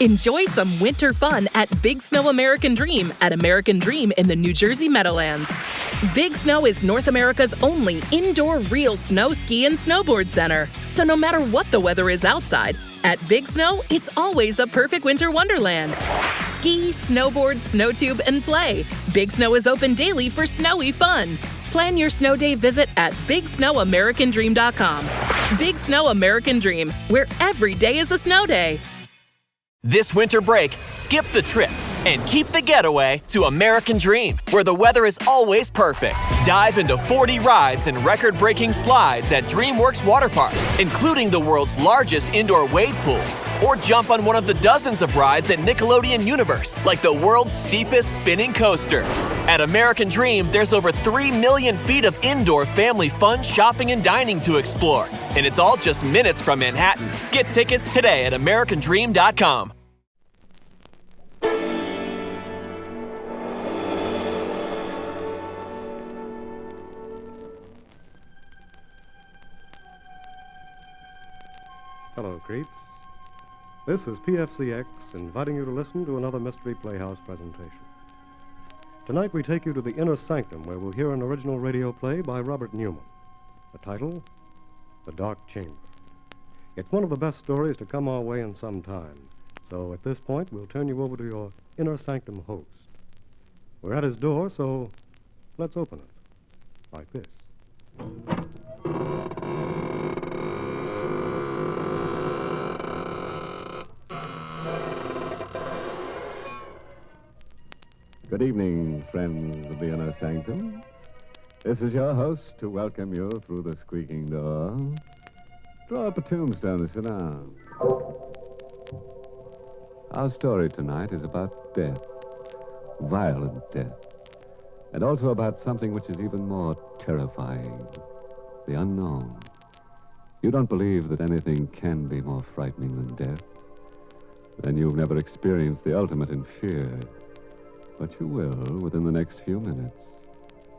Enjoy some winter fun at Big Snow American Dream at American Dream in the New Jersey Meadowlands. Big Snow is North America's only indoor real snow ski and snowboard center. So no matter what the weather is outside, at Big Snow, it's always a perfect winter wonderland. Ski, snowboard, snowtube, and play. Big Snow is open daily for snowy fun. Plan your snow day visit at BigSnowAmericanDream.com. Big Snow American Dream, where every day is a snow day. This winter break, skip the trip and keep the getaway to American Dream, where the weather is always perfect. Dive into 40 rides and record-breaking slides at DreamWorks Water Park, including the world's largest indoor wade pool. Or jump on one of the dozens of rides at Nickelodeon Universe, like the world's steepest spinning coaster. At American Dream, there's over 3 million feet of indoor family fun, shopping, and dining to explore. And it's all just minutes from Manhattan. Get tickets today at AmericanDream.com. Hello, creeps. This is PFCX inviting you to listen to another Mystery Playhouse presentation. Tonight we take you to the Inner Sanctum, where we'll hear an original radio play by Robert Newman. The title, The Dark Chamber. It's one of the best stories to come our way in some time. So at this point, we'll turn you over to your Inner Sanctum host. We're at his door, so let's open it. Like this. Good evening, friends of the Inner Sanctum. This is your host to welcome you through the squeaking door. Draw up a tombstone and sit down. Our story tonight is about death, violent death, and also about something which is even more terrifying, the unknown. You don't believe that anything can be more frightening than death? Then you've never experienced the ultimate in fear. But you will within the next few minutes.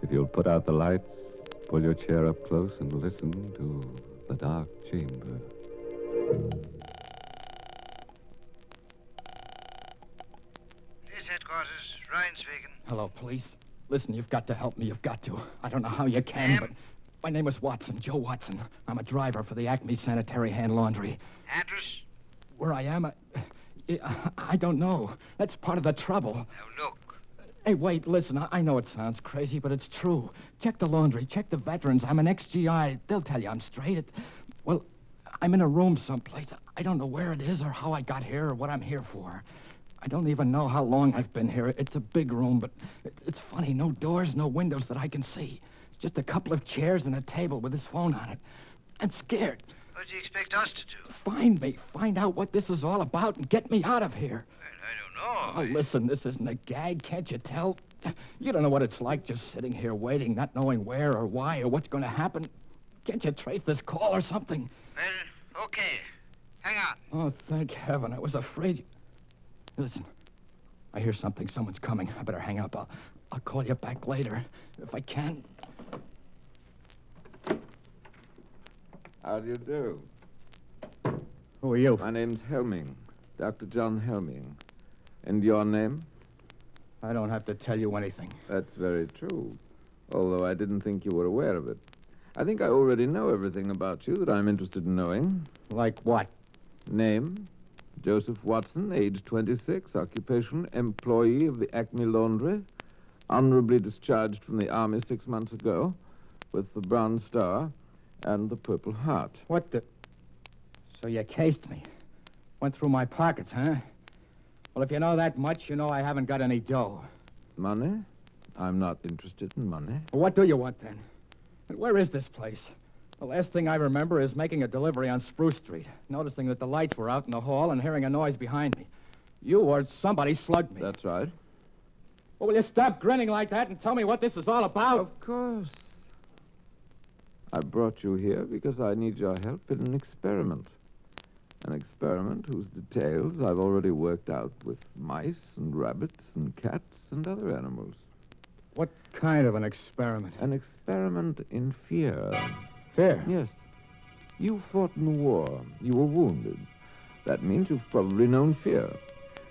If you'll put out the lights, pull your chair up close, and listen to The Dark Chamber. Police headquarters, Ryan speaking. Hello, police. Listen, you've got to help me. You've got to. I don't know how you can, but my name is Watson, Joe Watson. I'm a driver for the Acme Sanitary Hand Laundry. Address? Where I am, I don't know. That's part of the trouble. Now, look. Hey, wait, listen. I know it sounds crazy, but it's true. Check the laundry. Check the veterans. I'm an ex-GI. They'll tell you I'm straight. Well, I'm in a room someplace. I don't know where it is or how I got here or what I'm here for. I don't even know how long I've been here. It's a big room, but it's funny. No doors, no windows that I can see. It's just a couple of chairs and a table with his phone on it. I'm scared. What do you expect us to do? Find me. Find out what this is all about and get me out of here. I don't know. Oh, listen, this isn't a gag. Can't you tell? You don't know what it's like just sitting here waiting, not knowing where or why or what's going to happen. Can't you trace this call or something? Well, okay. Hang on. Oh, thank heaven. I was afraid. Listen, I hear something. Someone's coming. I better hang up. I'll call you back later, if I can. How do you do? Who are you? My name's Helming, Dr. John Helming. And your name? I don't have to tell you anything. That's very true, although I didn't think you were aware of it. I think I already know everything about you that I'm interested in knowing. Like what? Name, Joseph Watson, age 26, occupation, employee of the Acme Laundry, honorably discharged from the Army 6 months ago, with the Bronze Star and the Purple Heart. What the... So you cased me. Went through my pockets, huh? Well, if you know that much, you know I haven't got any dough. Money? I'm not interested in money. Well, what do you want, then? And where is this place? The last thing I remember is making a delivery on Spruce Street, noticing that the lights were out in the hall and hearing a noise behind me. You or somebody slugged me. That's right. Well, will you stop grinning like that and tell me what this is all about? Of course. I brought you here because I need your help in an experiment. An experiment whose details I've already worked out with mice and rabbits and cats and other animals. What kind of an experiment? An experiment in fear. Fear? Yes. You fought in the war. You were wounded. That means you've probably known fear.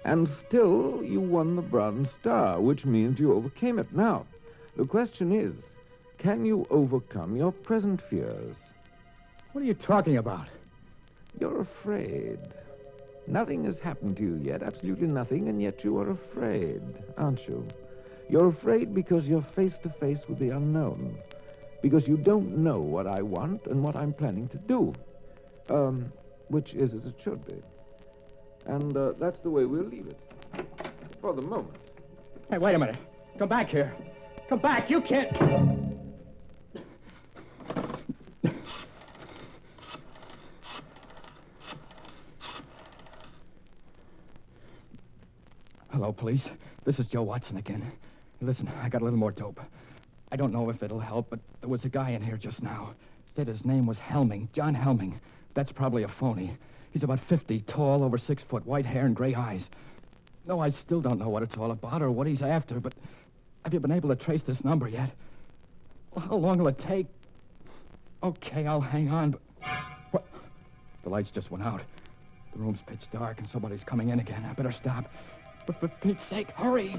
And still, you won the Bronze Star, which means you overcame it. Now, the question is, can you overcome your present fears? What are you talking about? You're afraid. Nothing has happened to you yet, absolutely nothing, and yet you are afraid, aren't you? You're afraid because you're face to face with the unknown, because you don't know what I want and what I'm planning to do, which is as it should be. And that's the way we'll leave it, for the moment. Hey, wait a minute. Come back here. Come back. You can't... Hello, police. This is Joe Watson again. Listen, I got a little more dope. I don't know if it'll help, but there was a guy in here just now. Said his name was Helming, John Helming. That's probably a phony. He's about 50, tall, over 6 foot, white hair and gray eyes. No, I still don't know what it's all about or what he's after, but have you been able to trace this number yet? Well, how long will it take? Okay, I'll hang on, but... What? The lights just went out. The room's pitch dark and somebody's coming in again. I better stop. But for Pete's sake, hurry!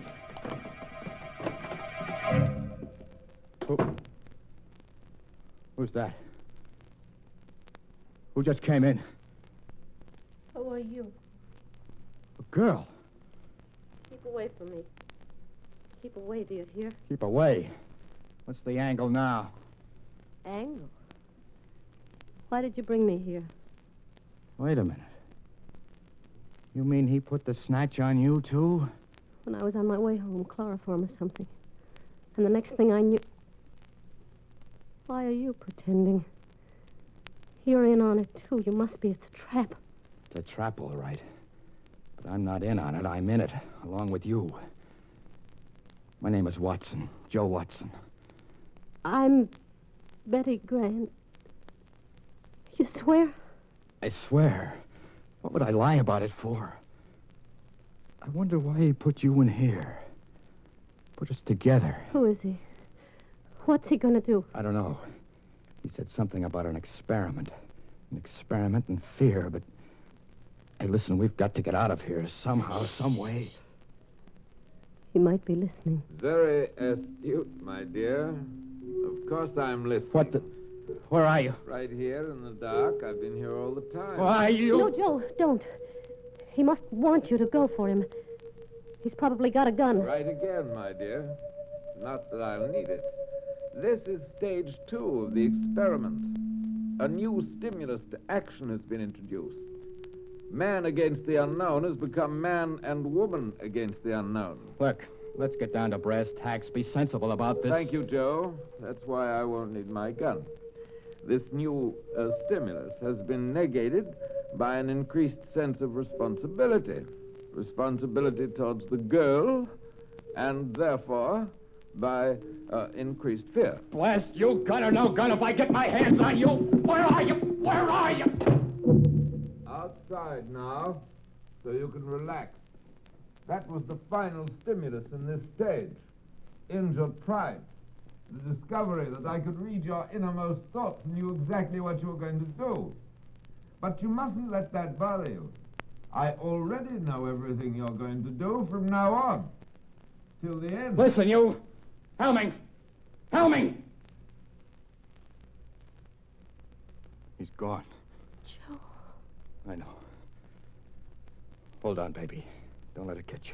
Who's that? Who just came in? Who are you? A girl. Keep away from me. Keep away, do you hear? Keep away. What's the angle now? Angle? Why did you bring me here? Wait a minute. You mean he put the snatch on you, too? When I was on my way home, chloroform or something. And the next thing I knew... Why are you pretending? You're in on it, too. You must be. It's a trap. It's a trap, all right. But I'm not in on it. I'm in it, along with you. My name is Watson. Joe Watson. I'm Betty Grant. You swear? I swear. What would I lie about it for? I wonder why he put you in here. Put us together. Who is he? What's he gonna do? I don't know. He said something about an experiment. An experiment in fear, but... Hey, listen, we've got to get out of here somehow, some way. He might be listening. Very astute, my dear. Of course I'm listening. What the... Where are you? Right here in the dark. I've been here all the time. Why are you... No, Joe, don't. He must want you to go for him. He's probably got a gun. Right again, my dear. Not that I'll need it. This is stage 2 of the experiment. A new stimulus to action has been introduced. Man against the unknown has become man and woman against the unknown. Look, let's get down to brass tacks. Be sensible about this. Thank you, Joe. That's why I won't need my gun. This new stimulus has been negated by an increased sense of responsibility. Responsibility towards the girl, and therefore by increased fear. Blast you, gun or no gun, if I get my hands on you! Where are you? Where are you? Outside now, so you can relax. That was the final stimulus in this stage. Injured pride. The discovery that I could read your innermost thoughts and knew exactly what you were going to do. But you mustn't let that bother you. I already know everything you're going to do from now on. Till the end. Listen, you! Helming! Helming! He's gone. Joe. I know. Hold on, baby. Don't let it get you.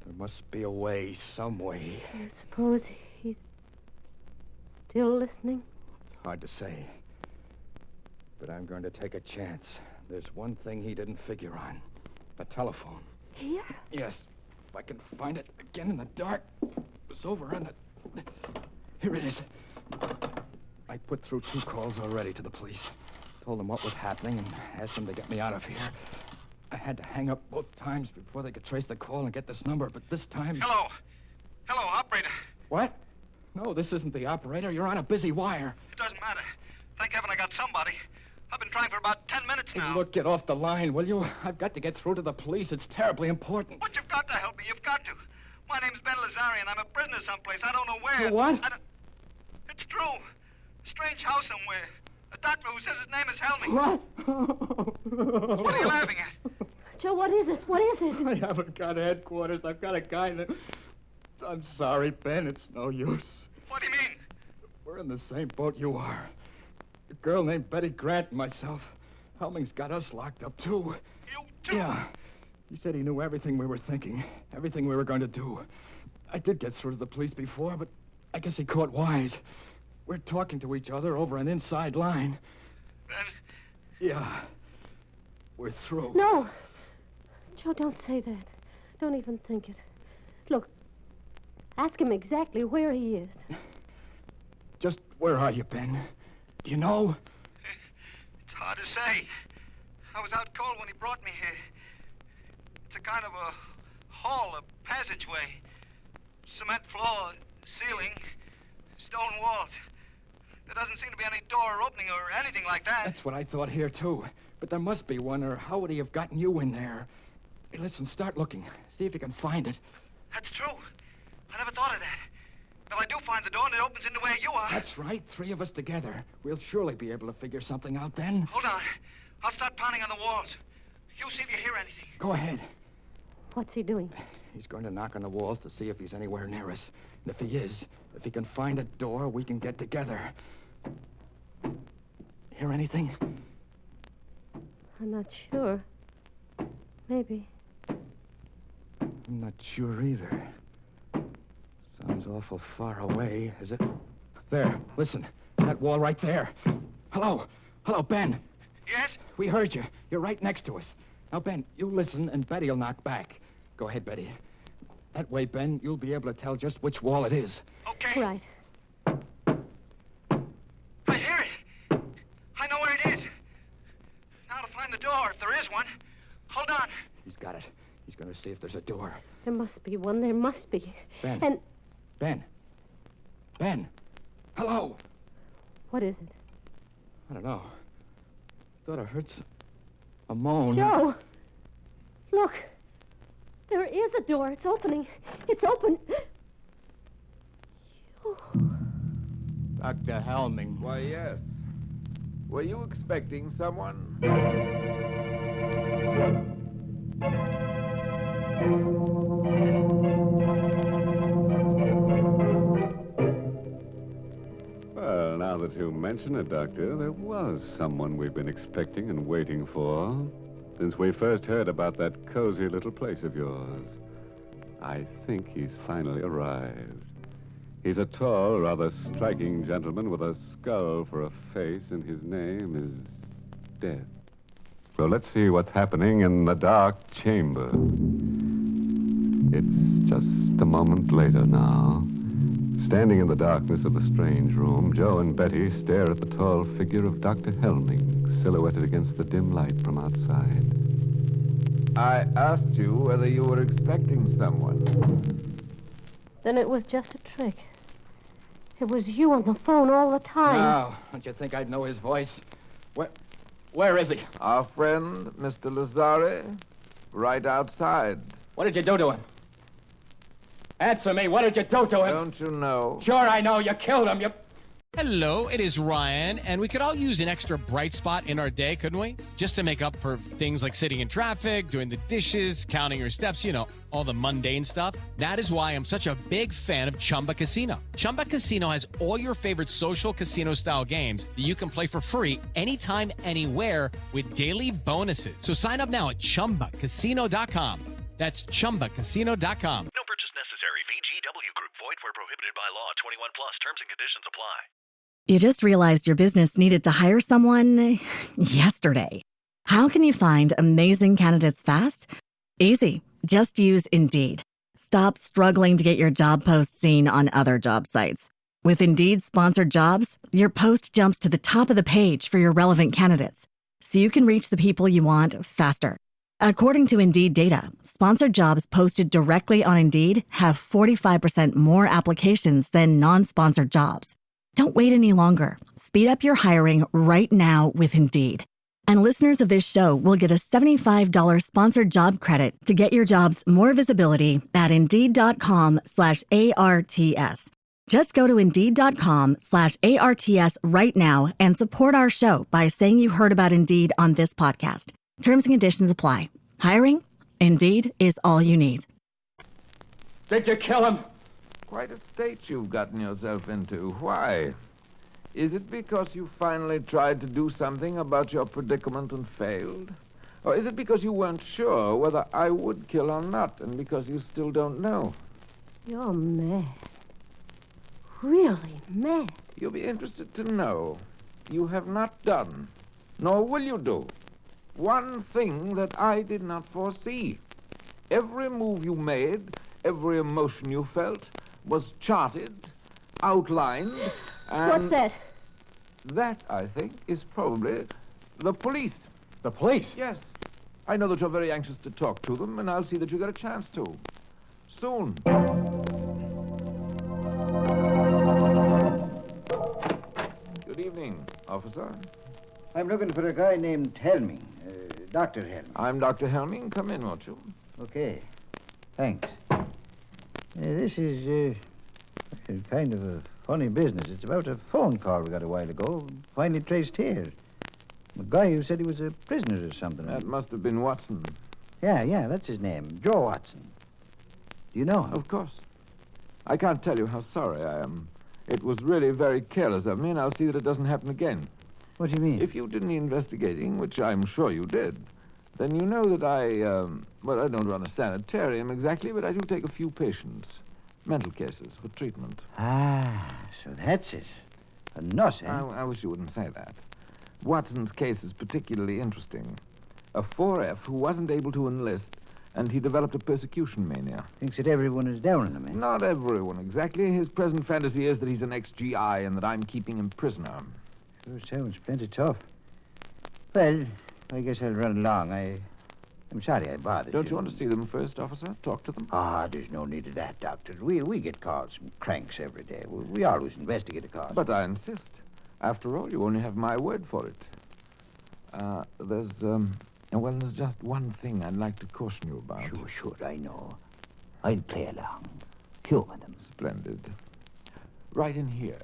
There must be a way, some way. You suppose he's still listening? It's hard to say. But I'm going to take a chance. There's one thing he didn't figure on. A telephone. Here? Yes. If I can find it again in the dark. It was over on the... Here it is. I put through 2 calls already to the police. Told them what was happening and asked them to get me out of here. I had to hang up both times before they could trace the call and get this number, but this time... Hello. Hello, operator. What? No, this isn't the operator. You're on a busy wire. It doesn't matter. Thank heaven I got somebody. I've been trying for about 10 minutes now. Look, get off the line, will you? I've got to get through to the police. It's terribly important. But you've got to help me. You've got to. My name's Ben Lazarian. I'm a prisoner someplace. I don't know where. You what? It's true. A strange house somewhere. A doctor who says his name is Helming. What? What are you laughing at? Joe, what is it? What is it? I haven't got headquarters. I've got a guy that... I'm sorry, Ben. It's no use. What do you mean? We're in the same boat you are. A girl named Betty Grant and myself. Helming's got us locked up, too. You too? Yeah. He said he knew everything we were thinking, everything we were going to do. I did get through to the police before, but I guess he caught wise. We're talking to each other over an inside line. Then? Yeah. We're through. No. Joe, don't say that. Don't even think it. Look, ask him exactly where he is. Just where are you, Ben? Do you know? It's hard to say. I was out cold when he brought me here. It's a kind of a hall, a passageway. Cement floor, ceiling, stone walls. There doesn't seem to be any door or opening or anything like that. That's what I thought here, too. But there must be one, or how would he have gotten you in there? Hey, listen, start looking. See if you can find it. That's true. I never thought of that. If I do find the door and it opens into where you are... That's right, 3 of us together. We'll surely be able to figure something out then. Hold on. I'll start pounding on the walls. You see if you hear anything. Go ahead. What's he doing? He's going to knock on the walls to see if he's anywhere near us. And if he is, if he can find a door, we can get together. Hear anything? I'm not sure. Maybe. I'm not sure either. Sounds awful far away, is it? There, listen. That wall right there. Hello. Hello, Ben. Yes? We heard you. You're right next to us. Now, Ben, you listen, and Betty'll knock back. Go ahead, Betty. That way, Ben, you'll be able to tell just which wall it is. Okay. Right. I hear it. I know where it is. Now to find the door, if there is one. Hold on. He's got it. He's going to see if there's a door. There must be one. There must be. Ben. And Ben. Ben. Hello. what is it? I don't know. Thought I heard a moan. Joe! Look. There is a door. It's opening. It's open. You... Dr. Helming. Why, yes. Were you expecting someone? Well, now that you mention it, Doctor, there was someone we've been expecting and waiting for since we first heard about that cozy little place of yours. I think he's finally arrived. He's a tall, rather striking gentleman with a skull for a face, and his name is Death. So let's see what's happening in the dark chamber. It's just a moment later now. Standing in the darkness of the strange room, Joe and Betty stare at the tall figure of Dr. Helming, silhouetted against the dim light from outside. I asked you whether you were expecting someone. Then it was just a trick. It was you on the phone all the time. Now, don't you think I'd know his voice? Where is he? Our friend, Mr. Lazare, right outside. What did you do to him? Answer me. What did you do to him? Don't you know? Sure I know. You killed him. Hello, it is Ryan, and we could all use an extra bright spot in our day, couldn't we? Just to make up for things like sitting in traffic, doing the dishes, counting your steps, you know, all the mundane stuff. That is why I'm such a big fan of Chumba Casino. Chumba Casino has all your favorite social casino-style games that you can play for free anytime, anywhere with daily bonuses. So sign up now at ChumbaCasino.com. That's ChumbaCasino.com. No purchase necessary. VGW Group. Void where prohibited by law. 21 plus. Terms and conditions apply. You just realized your business needed to hire someone yesterday. How can you find amazing candidates fast? Easy. Just use Indeed. Stop struggling to get your job post seen on other job sites. With Indeed sponsored jobs, your post jumps to the top of the page for your relevant candidates, so you can reach the people you want faster. According to Indeed data, sponsored jobs posted directly on Indeed have 45% more applications than non-sponsored jobs. Don't wait any longer. Speed up your hiring right now with Indeed. And listeners of this show will get a $75 sponsored job credit to get your jobs more visibility at Indeed.com/ARTS. Just go to Indeed.com/ARTS right now and support our show by saying you heard about Indeed on this podcast. Terms and conditions apply. Hiring? Indeed is all you need. Did you kill him? Quite a state you've gotten yourself into. Why? Is it because you finally tried to do something about your predicament and failed? Or is it because you weren't sure whether I would kill or not, and because you still don't know? You're mad. Really mad. You'll be interested to know you have not done, nor will you do, one thing that I did not foresee. Every move you made, every emotion you felt, was charted, outlined, and... What's that? That, I think, is probably the police. The police? Yes. I know that you're very anxious to talk to them, and I'll see that you get a chance to. Soon. Good evening, officer. I'm looking for a guy named Helming, Dr. Helming. I'm Dr. Helming. Come in, won't you? Okay. Thanks. This is kind of a funny business. It's about a phone call we got a while ago, finally traced here. A guy who said he was a prisoner or something. That must have been Watson. Yeah, that's his name, Joe Watson. Do you know him? Of course. I can't tell you how sorry I am. It was really very careless of me, and I'll see that it doesn't happen again. What do you mean? If you did any investigating, which I'm sure you did, then you know that I don't run a sanitarium exactly, but I do take a few patients. Mental cases for treatment. Ah, so that's it. A nut, eh? I wish you wouldn't say that. Watson's case is particularly interesting. A 4F who wasn't able to enlist, and he developed a persecution mania. Thinks that everyone is down on him, eh? Not everyone, exactly. His present fantasy is that he's an ex-GI and that I'm keeping him prisoner. Sure sounds plenty tough. Well, I guess I'll run along. I'm sorry I bothered you. Don't you want to see them first, officer? Talk to them? There's no need of that, Doctor. We get calls from cranks every day. We always investigate a cause. But I insist. After all, you only have my word for it. There's just one thing I'd like to caution you about. Sure, I know. I'll play along. Humor them. Splendid. Right in here.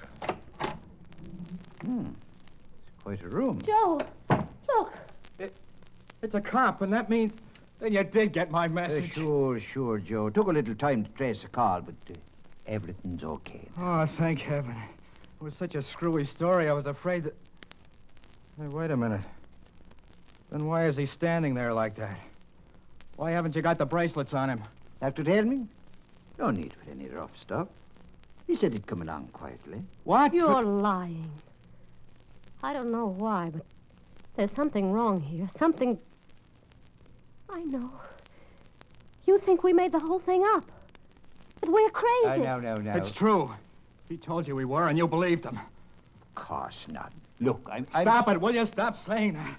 It's quite a room. Joe, look. It's a cop, and that means that you did get my message. Sure, Joe. Took a little time to trace the call, but everything's okay. Oh, thank heaven. It was such a screwy story, I was afraid that... Hey, wait a minute. Then why is he standing there like that? Why haven't you got the bracelets on him? Dr. Helming? No need for any rough stuff. He said he'd come along quietly. What? You're lying. I don't know why, but there's something wrong here. Something... I know. You think we made the whole thing up. That we're crazy. No. It's true. He told you we were, and you believed him. Of course not. Look, I'm... Stop it, will you? Stop saying that.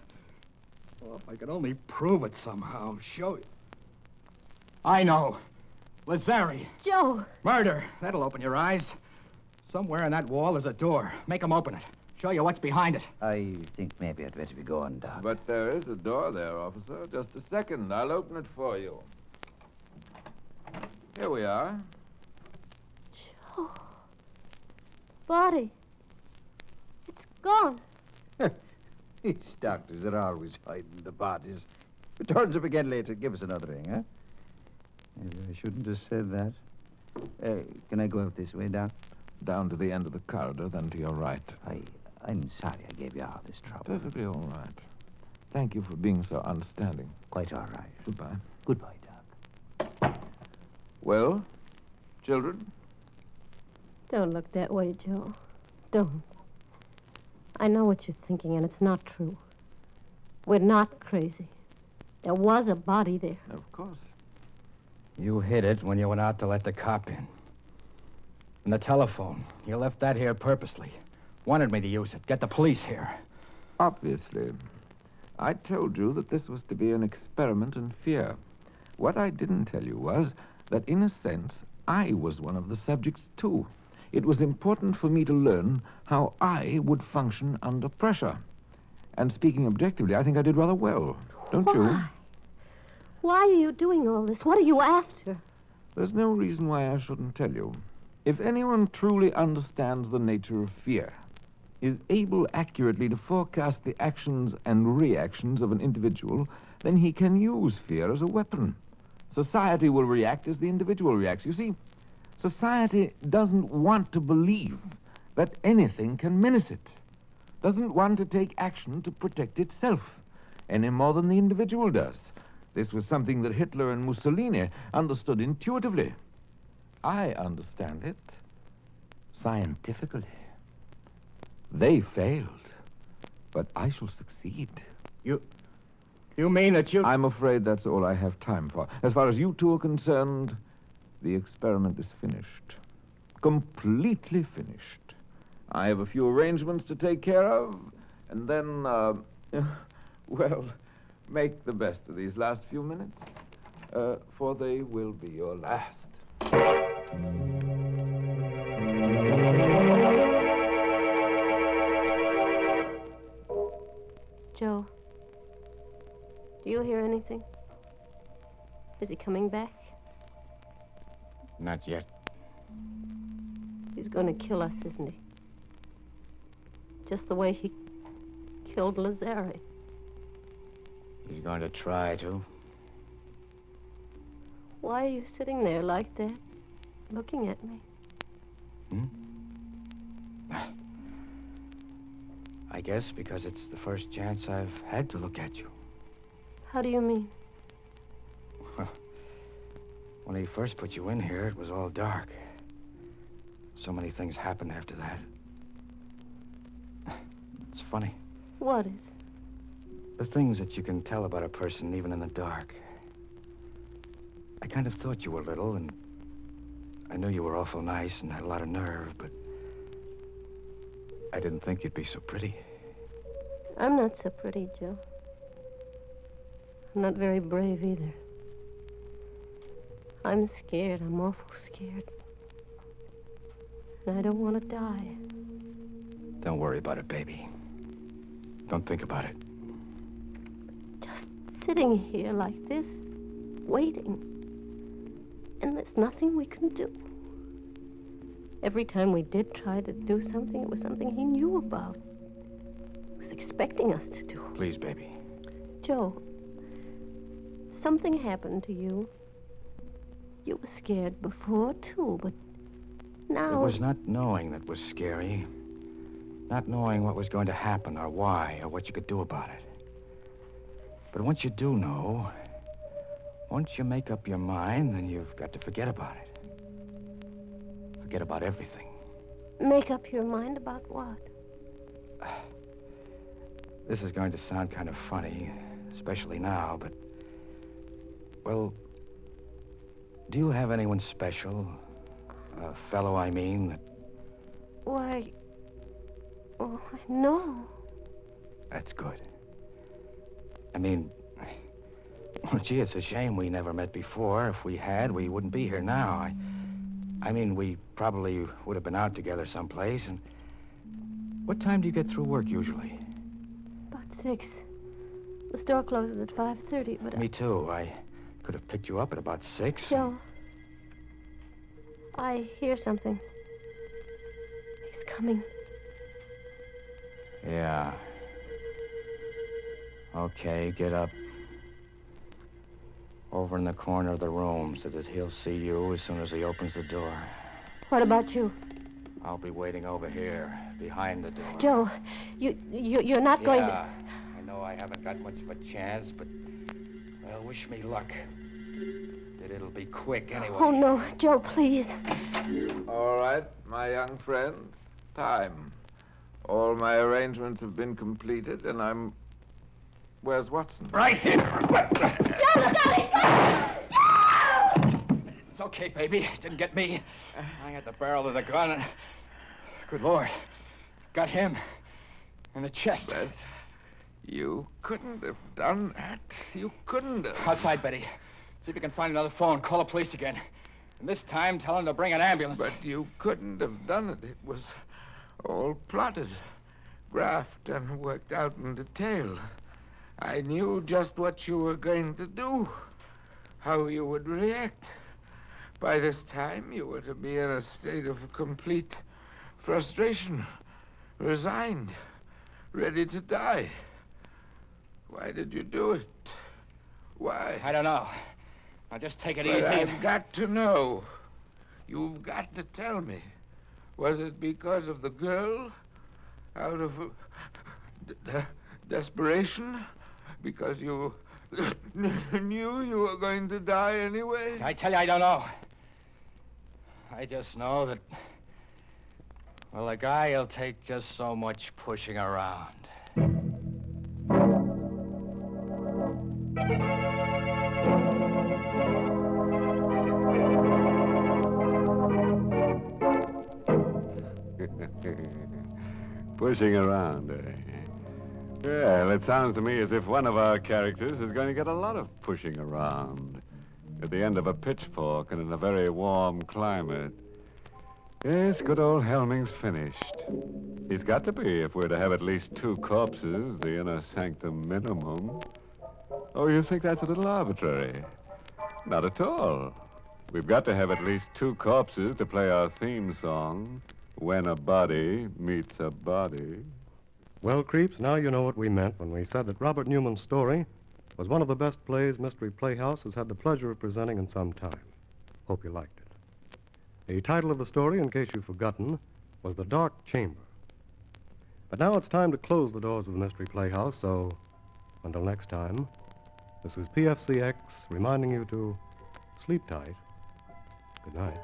Oh, if I could only prove it somehow. Show you. I know. Lazzari. Joe. Murder. That'll open your eyes. Somewhere in that wall is a door. Make him open it. Show you what's behind it. I think maybe I'd better be going, Doc. But there is a door there, officer. Just a second. I'll open it for you. Here we are. Joe. Body. It's gone. These doctors are always hiding the bodies. If it turns up again later, give us another ring, huh? Maybe I shouldn't have said that. Can I go out this way, Doc? Down to the end of the corridor, then to your right. I'm sorry I gave you all this trouble. Perfectly all right. Thank you for being so understanding. Quite all right. Goodbye. Goodbye, Doc. Well, children? Don't look that way, Joe. Don't. I know what you're thinking, and it's not true. We're not crazy. There was a body there. Of course. You hid it when you went out to let the cop in. And the telephone. You left that here purposely. Wanted me to use it. Get the police here. Obviously. I told you that this was to be an experiment in fear. What I didn't tell you was that, in a sense, I was one of the subjects, too. It was important for me to learn how I would function under pressure. And speaking objectively, I think I did rather well. Don't you? Why are you doing all this? What are you after? There's no reason why I shouldn't tell you. If anyone truly understands the nature of fear, is able accurately to forecast the actions and reactions of an individual, then he can use fear as a weapon. Society will react as the individual reacts. You see, society doesn't want to believe that anything can menace it, doesn't want to take action to protect itself, any more than the individual does. This was something that Hitler and Mussolini understood intuitively. I understand it scientifically. They failed, but I shall succeed. You mean that you... I'm afraid that's all I have time for. As far as you two are concerned, the experiment is finished. Completely finished. I have a few arrangements to take care of, and then, well, make the best of these last few minutes, for they will be your last. Joe, do you hear anything? Is he coming back? Not yet. He's going to kill us, isn't he? Just the way he killed Lazare. He's going to try to. Why are you sitting there like that, looking at me? I guess because it's the first chance I've had to look at you. How do you mean? When he first put you in here, it was all dark. So many things happened after that. It's funny. What is? The things that you can tell about a person even in the dark. I kind of thought you were little, and I knew you were awful nice and had a lot of nerve, but I didn't think you'd be so pretty. I'm not so pretty, Joe. I'm not very brave either. I'm scared. I'm awful scared. And I don't want to die. Don't worry about it, baby. Don't think about it. Just sitting here like this, waiting. And there's nothing we can do. Every time we did try to do something, it was something he knew about. He was expecting us to do. Please, baby. Joe, something happened to you. You were scared before, too, but now... It was not knowing that was scary. Not knowing what was going to happen or why or what you could do about it. But once you do know, once you make up your mind, then you've got to forget about it. Forget about everything. Make up your mind about what? This is going to sound kind of funny, especially now, but... Well, do you have anyone special? A fellow, I mean, that... Why... Oh, no. That's good. I mean... Well, gee, it's a shame we never met before. If we had, we wouldn't be here now. I mean, we probably would have been out together someplace, and... What time do you get through work, usually? About 6. The store closes at 5:30, but... Me too. I could have picked you up at about 6. Joe, I hear something. He's coming. Yeah. Okay, get up. Over in the corner of the room so that he'll see you as soon as he opens the door. What about you? I'll be waiting over here, behind the door. Joe, you're not going to... I know I haven't got much of a chance, but... Well, wish me luck. That it'll be quick anyway. Oh, no, Joe, please. All right, my young friend. Time. All my arrangements have been completed, and I'm... Where's Watson? Right here. Joe, look out! It's okay, baby. Didn't get me. I had the barrel of the gun, and... Good Lord. Got him. In the chest. But you couldn't have done that. You couldn't have. Outside, Betty. See if you can find another phone. Call the police again. And this time, tell them to bring an ambulance. But you couldn't have done it. It was all plotted, graphed, and worked out in detail. I knew just what you were going to do, how you would react. By this time, you were to be in a state of complete frustration, resigned, ready to die. Why did you do it? Why? I don't know. Now just take it But easy. I've got to know. You've got to tell me. Was it because of the girl? Out of desperation? Because you knew you were going to die anyway? I tell you, I don't know. I just know that, well, a guy will take just so much pushing around. Pushing around, eh? Well, it sounds to me as if one of our characters is going to get a lot of pushing around at the end of a pitchfork and in a very warm climate. Yes, good old Helming's finished. He's got to be if we're to have at least 2 corpses, the inner sanctum minimum. Oh, you think that's a little arbitrary? Not at all. We've got to have at least 2 corpses to play our theme song, When a Body Meets a Body. Well, creeps, now you know what we meant when we said that Robert Newman's story was one of the best plays Mystery Playhouse has had the pleasure of presenting in some time. Hope you liked it. The title of the story, in case you've forgotten, was The Dark Chamber. But now it's time to close the doors of the Mystery Playhouse, so until next time, this is PFCX reminding you to sleep tight. Good night.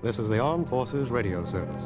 This is the Armed Forces Radio Service.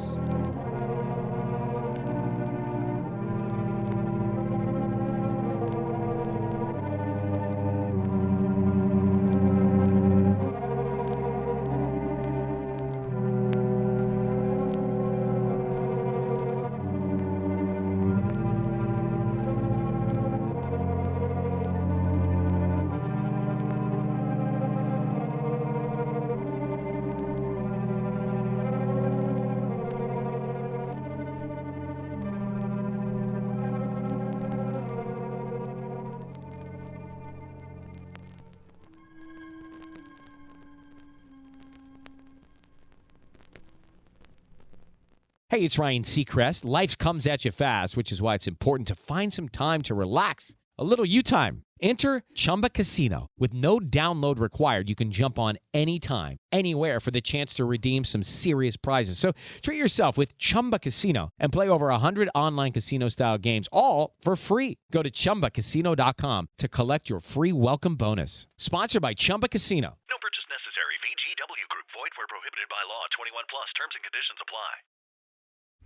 Hey, it's Ryan Seacrest. Life comes at you fast, which is why it's important to find some time to relax. A little you time. Enter Chumba Casino. With no download required, you can jump on anytime, anywhere for the chance to redeem some serious prizes. So treat yourself with Chumba Casino and play over 100 online casino-style games, all for free. Go to ChumbaCasino.com to collect your free welcome bonus. Sponsored by Chumba Casino. No purchase necessary. VGW Group. Void where prohibited by law. 21 plus. Terms and conditions apply.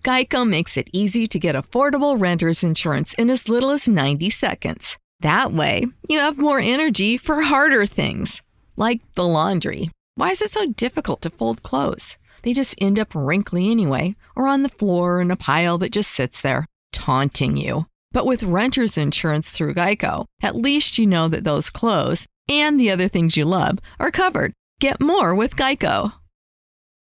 Geico makes it easy to get affordable renter's insurance in as little as 90 seconds. That way, you have more energy for harder things, like the laundry. Why is it so difficult to fold clothes? They just end up wrinkly anyway, or on the floor in a pile that just sits there, taunting you. But with renter's insurance through Geico, at least you know that those clothes and the other things you love are covered. Get more with Geico.